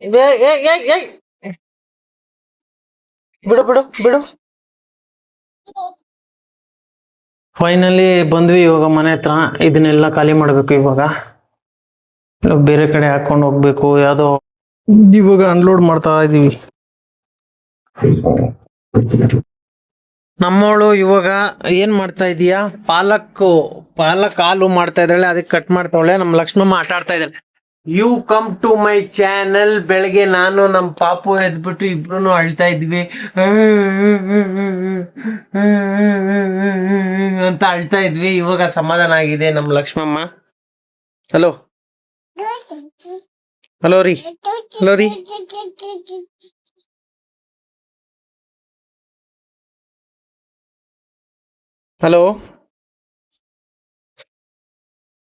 ಏಯ್ ಬಿಡು ಬಿಡು ಬಿಡು. ಫೈನಲಿ ಬಂದ್ವಿ ಇವಾಗ ಮನೆ ಹತ್ರ. ಇದನ್ನೆಲ್ಲ ಖಾಲಿ ಮಾಡ್ಬೇಕು ಇವಾಗ. ಬೇರೆ ಕಡೆ ಹಾಕೊಂಡು ಹೋಗ್ಬೇಕು ಯಾವ್ದೋ. ಇವಾಗ ಅನ್ಲೋಡ್ ಮಾಡ್ತಾ ಇದೀವಿ. ನಮ್ಮವಳು ಇವಾಗ ಏನ್ ಮಾಡ್ತಾ ಇದೀಯಾ? ಪಾಲಕ್ ಹಾಲು ಮಾಡ್ತಾ ಇದ್ದಾಳೆ, ಅದಕ್ಕೆ ಕಟ್ ಮಾಡ್ತಾವಳೆ. ನಮ್ ಲಕ್ಷ್ಮಮ್ಮ ಆಟ ಆಡ್ತಾ ಇದ್ದಾಳೆ. You come to my channel. ಬೆಳಗ್ಗೆ ನಾನು ನಮ್ ಪಾಪು ಎದ್ಬಿಟ್ಟು ಇಬ್ರು ಅಳ್ತಾ ಇದ್ವಿ. ಅಂತ ಅಳ್ತಾ ಇದ್ವಿ. ಇವಾಗ ಸಮಾಧಾನ ಆಗಿದೆ ನಮ್ ಲಕ್ಷ್ಮಮ್ಮ. ಹಲೋ ಹಲೋ ರೀ. ಹಲೋ ರೀ. ಹಲೋ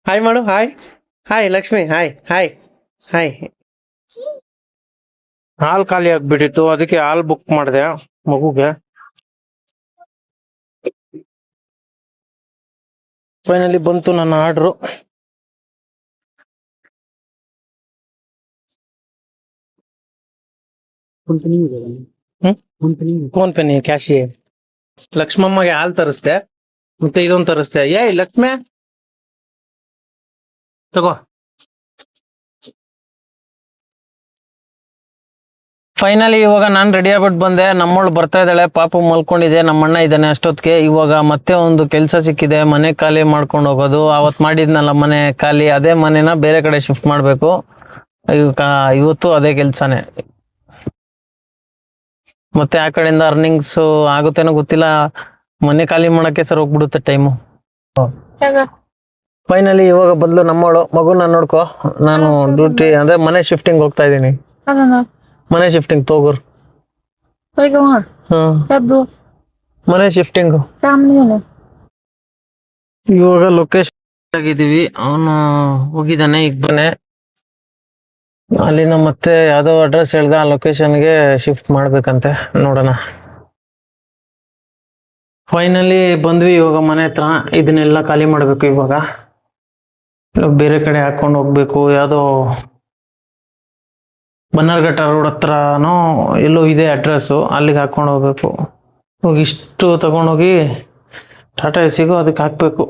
ಹಾಯ್ ಮಾಡು. Hi hi Lakshmi. Hi hi hi. ಹಾಲ್ ಖಾಲಿ ಆಗ್ಬಿಟ್ಟಿತ್ತು, ಅದಕ್ಕೆ ಹಾಲ್ ಬುಕ್ ಮಾಡಿದೆ ಮಗುಗೆ. ಫೈನಲಿ ಬಂತು ನನ್ನ ಆರ್ಡ್ರು. ಫೋನ್ ಪೇ ಕ್ಯಾಶಿ. ಲಕ್ಷ್ಮಮ್ಮಗೆ ಹಾಲ್ ತರಿಸ್ದೆ, ಮತ್ತೆ ಇದೊಂದು ತರಿಸ್ದೆ. ಲಕ್ಷ್ಮಿ ತಗೋ. ಫೈನಲಿ ಇವಾಗ ನಾನು ರೆಡಿ ಆಗ್ಬಿಟ್ಟು ಬಂದೆ. ನಮ್ಮವಳು ಬರ್ತಾ ಇದ್ದಾಳೆ, ಪಾಪು ಮಲ್ಕೊಂಡಿದೆ, ನಮ್ಮಣ್ಣ ಇದ್ದಾನೆ ಅಷ್ಟೊತ್ತಿಗೆ. ಇವಾಗ ಮತ್ತೆ ಒಂದು ಕೆಲಸ ಸಿಕ್ಕಿದೆ, ಮನೆ ಖಾಲಿ ಮಾಡ್ಕೊಂಡು ಹೋಗೋದು. ಅವತ್ತು ಮಾಡಿದ್ನಲ್ಲ ಮನೆ ಖಾಲಿ, ಅದೇ ಮನೆನ ಬೇರೆ ಕಡೆ ಶಿಫ್ಟ್ ಮಾಡಬೇಕು. ಇವತ್ತು ಅದೇ ಕೆಲಸನೇ. ಮತ್ತೆ ಆ ಕಡೆಯಿಂದ ಅರ್ನಿಂಗ್ಸ್ ಆಗುತ್ತೇನೋ ಗೊತ್ತಿಲ್ಲ. ಮನೆ ಖಾಲಿ ಮಾಡಕ್ಕೆ ಸರ್ ಹೋಗ್ಬಿಡುತ್ತೆ ಟೈಮು. ಫೈನಲಿ ಇವಾಗ ಬದಲು ನಮ್ಮವಳು ಮಗುನ ನೋಡ್ಕೊ. ನಾನು ಡ್ಯೂಟಿ ಅಂದ್ರೆ ಮನೆ ಶಿಫ್ಟಿಂಗ್ ಹೋಗ್ತಾ ಇದ್ದೀನಿ. ಮನೆ ಶಿಫ್ಟಿಂಗ್ ತಗೋರ್. ಮನೆ ಶಿಫ್ಟಿಂಗ್ ಇವಾಗ ಲೊಕೇಶನ್ ಆಗಿದ್ದೀವಿ. ಅವನು ಹೋಗಿದ್ದಾನೆ, ಈಗ ಬನ್ನೆ. ಅಲ್ಲಿಂದ ಮತ್ತೆ ಯಾವ್ದೋ ಅಡ್ರೆಸ್ ಹೇಳ್ದ, ಆ ಲೊಕೇಶನ್ಗೆ ಶಿಫ್ಟ್ ಮಾಡ್ಬೇಕಂತೆ. ನೋಡೋಣ. ಫೈನಲಿ ಬಂದ್ವಿ ಇವಾಗ ಮನೆ ಹತ್ರ. ಇದನ್ನೆಲ್ಲ ಖಾಲಿ ಮಾಡ್ಬೇಕು ಇವಾಗ. ಬೇರೆ ಕಡೆ ಹಾಕೊಂಡು ಹೋಗ್ಬೇಕು. ಯಾವ್ದೋ ಬನ್ನರ್ಘಟ್ಟ ರೋಡ್ ಹತ್ರನೋ ಎಲ್ಲೋ ಇದೆ ಅಡ್ರೆಸ್ಸು, ಅಲ್ಲಿಗೆ ಹಾಕೊಂಡು ಹೋಗ್ಬೇಕು. ಹೋಗಿ ಇಷ್ಟು ತಗೊಂಡೋಗಿ ಟಾಟಾ ಎಸಿಗೂ ಅದಕ್ಕೆ ಹಾಕ್ಬೇಕು.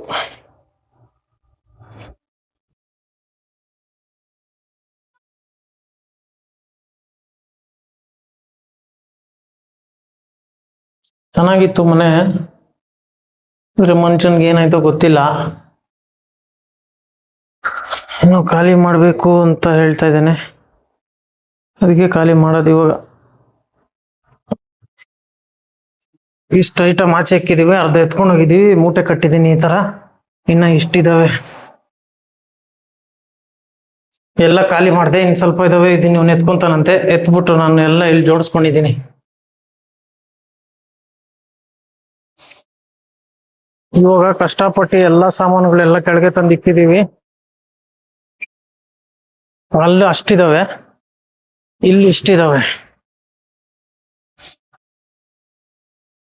ಚೆನ್ನಾಗಿತ್ತು ಮನೆ, ಅಂದ್ರೆ ಮನುಷ್ಯನ್ಗೆ ಏನಾಯ್ತೋ ಗೊತ್ತಿಲ್ಲ. ಇನ್ನು ಖಾಲಿ ಮಾಡಬೇಕು ಅಂತ ಹೇಳ್ತಾ ಇದ್ದೇನೆ, ಅದಕ್ಕೆ ಖಾಲಿ ಮಾಡೋದು ಇವಾಗ. ಇಷ್ಟು ಐಟಮ್ ಆಚೆ ಹಾಕಿದೀವಿ, ಅರ್ಧ ಎತ್ಕೊಂಡು ಹೋಗಿದೀವಿ, ಮೂಟೆ ಕಟ್ಟಿದೀನಿ ಈ ತರ. ಇನ್ನ ಇಷ್ಟಿದಾವೆ, ಎಲ್ಲ ಖಾಲಿ ಮಾಡಿದೆ. ಇನ್ನು ಸ್ವಲ್ಪ ಇದಾವೆ, ಇದನ್ನ ಇವನು ಎತ್ಕೊಂತಾನಂತೆ. ಎತ್ಬಿಟ್ಟು ನಾನು ಎಲ್ಲ ಇಲ್ಲಿ ಜೋಡಿಸ್ಕೊಂಡಿದ್ದೀನಿ. ಇವಾಗ ಕಷ್ಟಪಟ್ಟು ಎಲ್ಲ ಸಾಮಾನುಗಳೆಲ್ಲ ಕೆಳಗೆ ತಂದು ಇಕ್ಕಿದೀವಿ. ಅಲ್ಲಿ ಅಷ್ಟಿದಾವೆ, ಇಲ್ಲಿ ಇಷ್ಟಿದಾವೆ.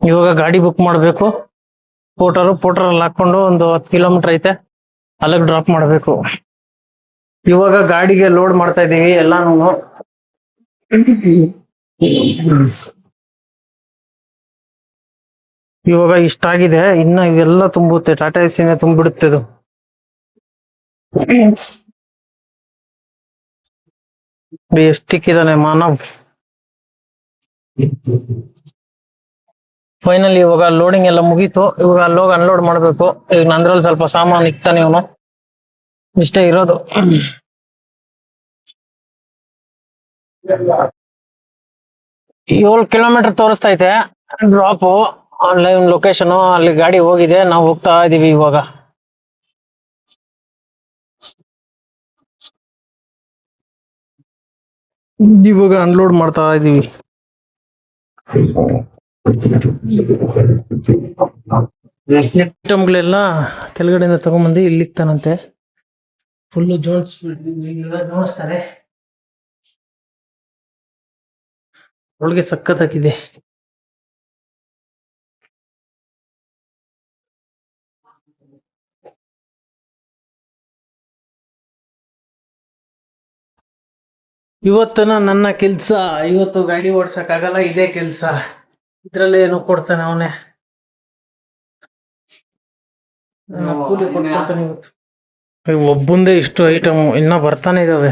ಇವಾಗ ಗಾಡಿ ಬುಕ್ ಮಾಡಬೇಕು. ಪೋಟರಲ್ಲಿ ಹಾಕೊಂಡು ಒಂದು 10 ಕಿಲೋಮೀಟರ್ ಐತೆ, ಅಲ್ಲಿಗೆ ಡ್ರಾಪ್ ಮಾಡಬೇಕು. ಇವಾಗ ಗಾಡಿಗೆ ಲೋಡ್ ಮಾಡ್ತಾ ಇದೀವಿ ಎಲ್ಲಾನು. ಇವಾಗ ಇಷ್ಟಾಗಿದೆ, ಇನ್ನ ಇವೆಲ್ಲ ತುಂಬುತ್ತೆ. ಟಾಟಾ ಎಸಿನೇ ತುಂಬಿಡುತ್ತೆ ಇದು. ಎಷ್ಟಿಕ್ಕಿದಾನೆ ಮಾನವ್. ಫೈನಲಿ ಇವಾಗ ಲೋಡಿಂಗ್ ಎಲ್ಲ ಮುಗೀತು. ಇವಾಗ ಅಲ್ಲೋಗಿ ಅನ್ಲೋಡ್ ಮಾಡ್ಬೇಕು. ಈಗ ನಂದ್ರಲ್ಲಿ ಸ್ವಲ್ಪ ಸಾಮಾನು ಇಕ್ತಾನೆ ಇವನು. ಇಷ್ಟೇ ಇರೋದು. 7 ಕಿಲೋಮೀಟರ್ ತೋರಿಸ್ತೈತೆ ಡ್ರಾಪ್. ಆನ್ಲೈನ್ ಲೊಕೇಶನ್ ಅಲ್ಲಿ ಗಾಡಿ ಹೋಗಿದೆ, ನಾವು ಹೋಗ್ತಾ ಇದೀವಿ ಇವಾಗ. ಇವಾಗ ಅನ್ಲೋಡ್ ಮಾಡ್ತಾ ಇದೀವಿ. ಐಟಮ್ಗಳೆಲ್ಲ ಕೆಳಗಡೆಯಿಂದ ತಗೊಂಡ್ಬಂದು ಇಲ್ಲಿ ಇಕ್ತಾನಂತೆ. ಫುಲ್ಲು ಜೋಡಿಸ್ತಾರೆ. ಒಳಗೆ ಸಖತ್ತಾಗಿದೆ. ಇವತ್ತಿನ ನನ್ನ ಕೆಲ್ಸ, ಇವತ್ತು ಗಾಡಿ ಓಡ್ಸಕ್ಕಾಗಲ್ಲ, ಇದೇ ಕೆಲ್ಸ. ಇದ್ರಲ್ಲೇ ಏನೋ ಕೊಡ್ತಾನೆ ಅವನೇ. ಕೂಲಿ ಕೊಡ್ತಾನೆ ಇವತ್ತು. ಒಬ್ಬಂದೇ ಇಷ್ಟು ಐಟಮ್ ಇನ್ನ ಬರ್ತಾನೆ ಇದಾವೆ.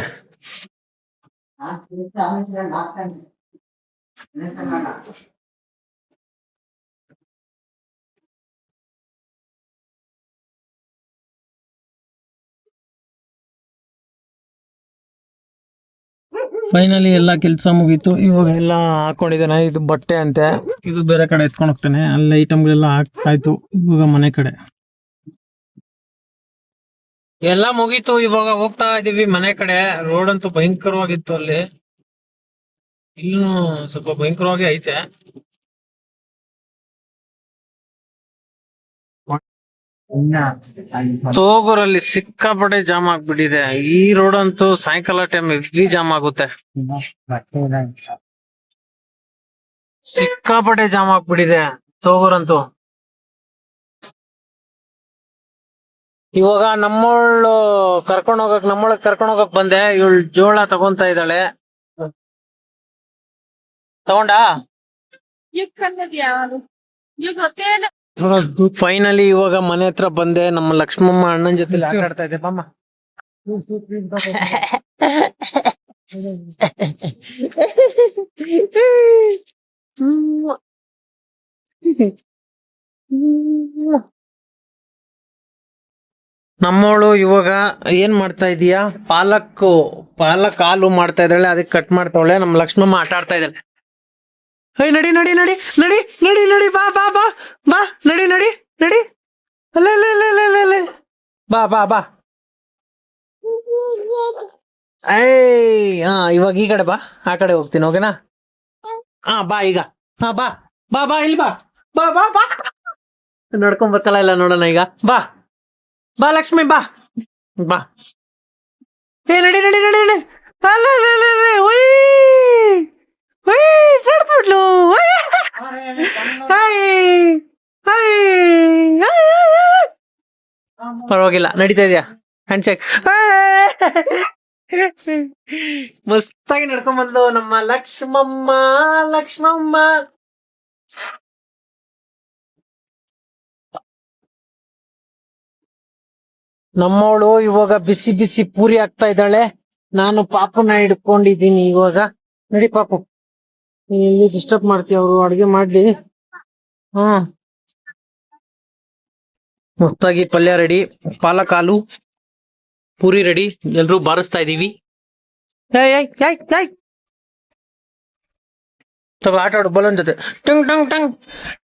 ಫೈನಲಿ ಎಲ್ಲ ಕೆಲಸ ಮುಗೀತು. ಇವಾಗ ಎಲ್ಲ ಹಾಕೊಂಡಿದ್ದೇನೆ. ಇದು ಬಟ್ಟೆ ಅಂತೆ, ಇದು ಬೇರೆ ಕಡೆ ಎತ್ಕೊಂಡು ಹೋಗ್ತಾನೆ. ಅಲ್ಲಿ ಐಟಮ್ಗಳೆಲ್ಲ ಆಯ್ತು. ಇವಾಗ ಮನೆ ಕಡೆ ಎಲ್ಲ ಮುಗೀತು. ಇವಾಗ ಹೋಗ್ತಾ ಇದೀವಿ ಮನೆ ಕಡೆ. ರೋಡ್ ಅಂತೂ ಭಯಂಕರವಾಗಿತ್ತು ಅಲ್ಲಿ, ಇನ್ನು ಸ್ವಲ್ಪ ಭಯಂಕರವಾಗಿ ಐತೆ. ತೋಗೂರಲ್ಲಿ ಸಿಕ್ಕಾಪಟ್ಟೆ ಜಾಮ್ ಆಗ್ಬಿಟ್ಟಿದೆ. ಈ ರೋಡ್ ಅಂತೂ ಸಾಯಂಕಾಲ ಟೈಮ್ ಹೆವಿ ಜಾಮ್ ಆಗುತ್ತೆ. ಸಿಕ್ಕಾಪಟ್ಟೆ ಜಾಮ್ ಆಗ್ಬಿಟ್ಟಿದೆ ತೋಗೂರಂತೂ. ಇವಾಗ ನಮ್ಮೊಳಗ್ ಕರ್ಕೊಂಡ್ ಹೋಗಕ್ ಬಂದೆ. ಇವಳು ಜೋಳ ತಗೊಂತ ಇದ್ದಾಳೆ. ತಗೊಂಡಾ? ಫೈನಲಿ ಇವಾಗ ಮನೆ ಹತ್ರ ಬಂದೆ. ನಮ್ಮ ಲಕ್ಷ್ಮಮ್ಮ ಅಣ್ಣನ ಜೊತೆ ಆಟ ಆಡ್ತಾ ಇದೆ. ಬಾಮ್ಮ. ನಮ್ಮವಳು ಇವಾಗ ಏನ್ ಮಾಡ್ತಾ ಇದೀಯಾ? ಪಾಲಕ್ ಹಾಲು ಮಾಡ್ತಾ ಇದ್ದಾಳೆ, ಅದಕ್ಕೆ ಕಟ್ ಮಾಡ್ತಾವಳೆ. ನಮ್ಮ ಲಕ್ಷ್ಮಮ್ಮ ಆಟ ಆಡ್ತಾ ಇದ್ದಾಳೆ. ಹೇ ನಡಿ ನಡಿ ನಡಿ ನಡಿ ನಡಿ ನಡಿ, ಬಾ ಬಾ ಬಾ ಬಾ, ನಡಿ ನಡಿ ನಡಿ, ಅಲ್ಲೇ ಬಾ ಬಾ ಬಾ. ಹಾ, ಇವಾಗ ಈ ಕಡೆ ಬಾ, ಆ ಕಡೆ ಹೋಗ್ತೀನಿ. ಓಕೆನಾ? ಹಾ ಬಾ ಈಗ. ಹಾ ಬಾ ಬಾ ಬಾ, ಇಲ್ಲಿ ಬಾ ಬಾ ಬಾ ಬಾ. ನಡ್ಕೊಂಡ್ ಬರ್ಕಲ್ಲ ಇಲ್ಲ ನೋಡೋಣ ಈಗ. ಬಾ ಬಾ ಲಕ್ಷ್ಮಿ, ಬಾ ಬಾ. ಏ ನಡಿ ನಡಿ ನಡಿ ನಡಿ, ಅಲ್ಲೇ ನಡ್ಬಿಡ್ಲು. ಪರವಾಗಿಲ್ಲ, ನಡೀತಾ ಇದೆಯಾ? Hand shake. ಮಸ್ತಾಗಿ ನಡ್ಕೊಂಡ್ ಬಂದು ನಮ್ಮ ಲಕ್ಷ್ಮಮ್ಮ. ನಮ್ಮವಳು ಇವಾಗ ಬಿಸಿ ಬಿಸಿ ಪೂರಿ ಆಗ್ತಾ ಇದ್ದಾಳೆ. ನಾನು ಪಾಪುನ ಹಿಡ್ಕೊಂಡಿದ್ದೀನಿ ಇವಾಗ. ನಡಿ ಪಾಪು, ಇಲ್ಲಿ ಡಿಸ್ಟರ್ಬ್ ಮಾಡ್ತೀವಿ, ಅವರು ಅಡ್ಗೆ ಮಾಡ್ಲಿ. ಮಸ್ತಾಗಿ ಪಲ್ಯ ರೆಡಿ, ಪಾಲಕ್ ಹಾಲು ಪೂರಿ ರೆಡಿ, ಎಲ್ರು ಬಾರಿಸ್ತಾ ಇದೀವಿ. ತಗೋ ಆಟ ಆಡು ಬಲೂನ್ ಜೊತೆ. Tongue tongue tongue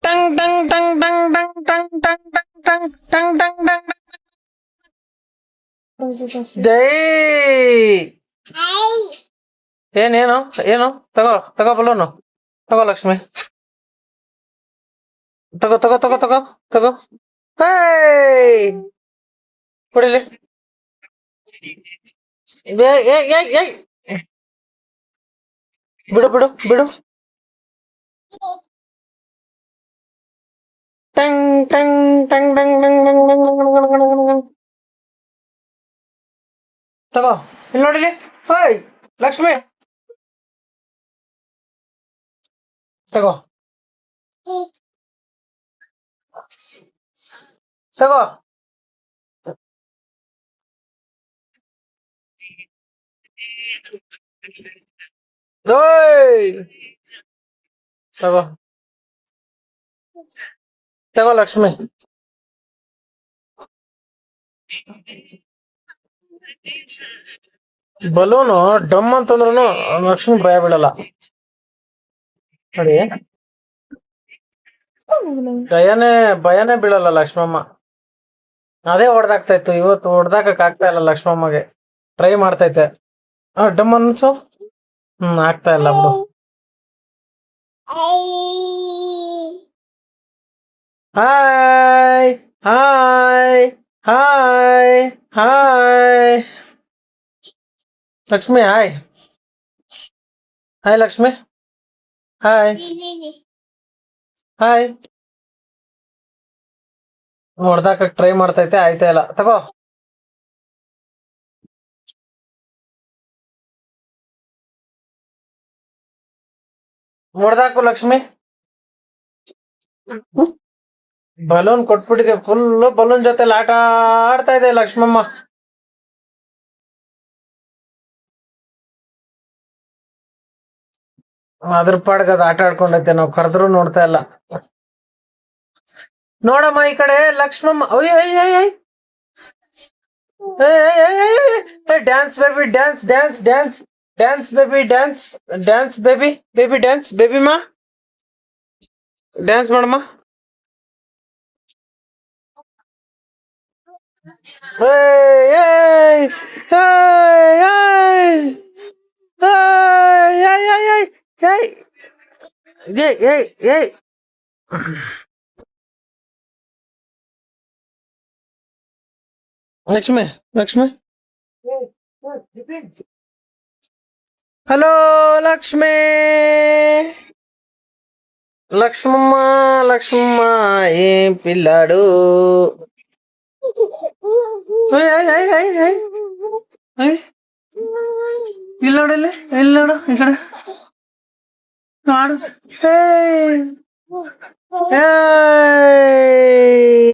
tongue tongue tongue tongue tongue tongue tongue tongue tongue tongue tongue tongue. ಏನೇನು ಏನು? ತಗೋ ಬಲೂನು, ತಗೋ ಲಕ್ಷ್ಮಿ, ತಗೋ ತಗೋ ತಗೋ ತಗೋ ತಗೋ. ಕುಡಿಲಿ. ಬಿಡು ಬಿಡು ಬಿಡು. Tongue tongue tongue tongue tongue tongue tongue tongue. ತಗೋ, ಇಲ್ಲಿ ನೋಡಿಲಿ. ಹೋಯ್ ಲಕ್ಷ್ಮಿ, ತಗೋ ತಗೋ. ತಗೋ ತಗೋ ಲಕ್ಷ್ಮಿ. ಬಲೂನು ಡಮ್ ಅಂತಂದ್ರು ಲಕ್ಷ್ಮಿ ಭಯ ಬೀಳಲ್ಲ ನೋಡಿ. ಭಯನೇ ಬೀಳಲ್ಲ ಲಕ್ಷ್ಮಮ್ಮ. ಅದೇ ಹೊಡ್ದಾಗ್ತಾ ಇತ್ತು, ಇವತ್ತು ಹೊಡ್ದಾಕಕ್ ಆಗ್ತಾ ಇಲ್ಲ ಲಕ್ಷ್ಮಮ್ಮಗೆ. ಟ್ರೈ ಮಾಡ್ತೈತೆ. ಡಮ್ ಅನ್ಸು. ಆಗ್ತಾ ಇಲ್ಲ ಬಿಡು. Hi hi hi hi Lakshmi. Hi hi Lakshmi. Hi hi. ಹೊಡ್ದಾಕಕ್ ಟ್ರೈ ಮಾಡ್ತೈತೆ, ಆಯ್ತಾ ಇಲ್ಲ. ತಗೋ. ಮುಡ್ದಾಕು ಲಕ್ಷ್ಮಿ. ಬಲೂನ್ ಕೊಟ್ಬಿಟ್ಟಿದೆ, ಫುಲ್ ಬಲೂನ್ ಜೊತೆ ಆಟ ಆಡ್ತಾ ಇದೆ ಲಕ್ಷ್ಮಮ್ಮ. ಅದ್ರ ಪಾಡ್ಗ ಅದು ಆಟ ಆಡ್ಕೊಂಡೈತೆ, ನಾವು ಕರೆದ್ರು ನೋಡ್ತಾ ಇಲ್ಲ. ನೋಡಮ್ಮ ಈ ಕಡೆ Lakshmamma. Dance baby, dance dance dance dance baby, dance dance baby, baby dance baby ಮಾ, ಡ್ಯಾನ್ಸ್ ಮಾಡಮ್ಮ. ಲಕ್ಷ್ಮಿ, ಲಕ್ಷ್ಮಿ, ಹಲೋ ಲಕ್ಷ್ಮಿ, లక్ష్మమ్మ, లక్ష్మమ్మ ఏం పిల్లాడు. పిల్లాడు వెళ్ళాడు ఇక్కడ ఆడు.